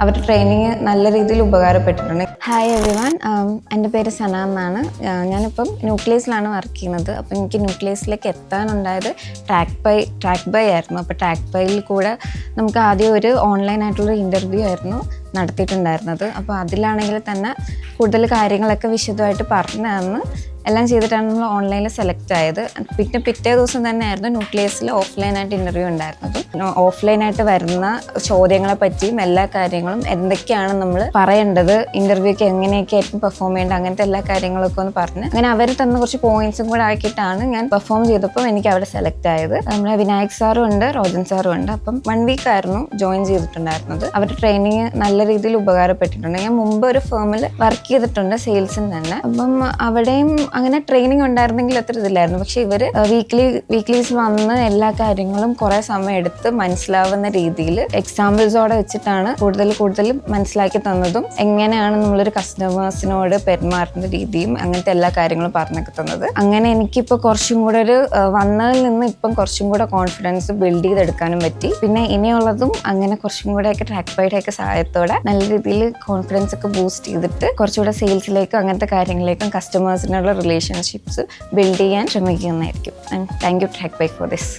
അവരുടെ ട്രെയിനിങ് നല്ല രീതിയിൽ ഉപകാരപ്പെട്ടിട്ടുണ്ട്. ഹായ് എവ്രിവൺ, എൻ്റെ പേര് സന എന്നാണ്. ഞാനിപ്പം ന്യൂക്ലിയസിലാണ് വർക്ക് ചെയ്യുന്നത്. അപ്പം എനിക്ക് ന്യൂക്ലിയസിലേക്ക് എത്താനുണ്ടായത് ട്രാക്ക് ബൈ ആയിരുന്നു. അപ്പോൾ ട്രാക്ക് ബൈയിൽ കൂടെ നമുക്ക് ആദ്യം ഒരു ഓൺലൈനായിട്ടുള്ളൊരു ഇൻ്റർവ്യൂ ആയിരുന്നു നടത്തിയിട്ടുണ്ടായിരുന്നത്. അപ്പോൾ അതിലാണെങ്കിൽ തന്നെ കൂടുതൽ കാര്യങ്ങളൊക്കെ വിശദമായിട്ട് പറഞ്ഞു തന്ന് എല്ലാം ചെയ്തിട്ടാണ് നമ്മൾ ഓൺലൈനിൽ സെലക്ട് ആയത്. പിന്നെ പിറ്റേ ദിവസം തന്നെ ആയിരുന്നു ന്യൂക്ലിയസിൽ ഓഫ്ലൈനായിട്ട് ഇൻ്റർവ്യൂ ഉണ്ടായിരുന്നത്. ഓഫ്ലൈനായിട്ട് വരുന്ന ചോദ്യങ്ങളെ പറ്റിയും എല്ലാ കാര്യങ്ങളും എന്തൊക്കെയാണ് നമ്മൾ പറയേണ്ടത്, ഇൻ്റർവ്യൂക്ക് എങ്ങനെയൊക്കെ ആയിരിക്കും പെർഫോം ചെയ്യേണ്ടത്, അങ്ങനത്തെ എല്ലാ കാര്യങ്ങളൊക്കെ ഒന്ന് പറഞ്ഞ് അങ്ങനെ അവർ തന്ന കുറച്ച് പോയിന്റ്സും കൂടെ ആക്കിയിട്ടാണ് ഞാൻ പെർഫോം ചെയ്തപ്പോൾ എനിക്ക് അവിടെ സെലക്ട് ആയത്. നമ്മളെ വിനായക് സാറും ഉണ്ട്, റോജൻ സാറും ഉണ്ട്. അപ്പം 1 വീക്ക് ആയിരുന്നു ജോയിൻ ചെയ്തിട്ടുണ്ടായിരുന്നത്. അവരുടെ ട്രെയിനിങ് നല്ല രീതിയിൽ ഉപകാരപ്പെട്ടിട്ടുണ്ട്. ഞാൻ മുമ്പ് ഒരു ഫേമിൽ വർക്ക് ചെയ്തിട്ടുണ്ട്, സെയിൽസിന് തന്നെ. അപ്പം അവിടെയും അങ്ങനെ ട്രെയിനിങ് ഉണ്ടായിരുന്നെങ്കിൽ അത്ര ഇതില്ലായിരുന്നു. പക്ഷെ ഇവർ വീക്ക്ലീസ് വന്ന് എല്ലാ കാര്യങ്ങളും കുറേ സമയം എടുത്ത് മനസ്സിലാവുന്ന രീതിയിൽ എക്സാമ്പിൾസോടെ വെച്ചിട്ടാണ് കൂടുതൽ മനസ്സിലാക്കി തന്നതും എങ്ങനെയാണ് നമ്മളൊരു കസ്റ്റമേഴ്സിനോട് പെരുമാറുന്ന രീതിയും അങ്ങനത്തെ എല്ലാ കാര്യങ്ങളും പറഞ്ഞൊക്കെ തന്നത്. അങ്ങനെ എനിക്കിപ്പോൾ കുറച്ചും കൂടെ ഒരു വന്നതിൽ നിന്ന് ഇപ്പം കുറച്ചും കൂടെ കോൺഫിഡൻസ് ബിൽഡ് ചെയ്തെടുക്കാനും പറ്റി. പിന്നെ ഇനിയുള്ളതും അങ്ങനെ കുറച്ചും കൂടെയൊക്കെ ട്രാക്ക് ബൈയുടെയൊക്കെ സഹായത്തോടെ നല്ല രീതിയിൽ കോൺഫിഡൻസ് ഒക്കെ ബൂസ്റ്റ് ചെയ്തിട്ട് കുറച്ചുകൂടെ സെയിൽസിലേക്കും അങ്ങനത്തെ കാര്യങ്ങളിലേക്കും കസ്റ്റമേഴ്സിനുള്ള റിലേഷൻഷിപ്സ് ബിൽഡ് ചെയ്യാൻ ശ്രമിക്കുന്നതായിരിക്കും. Thank you track by for this.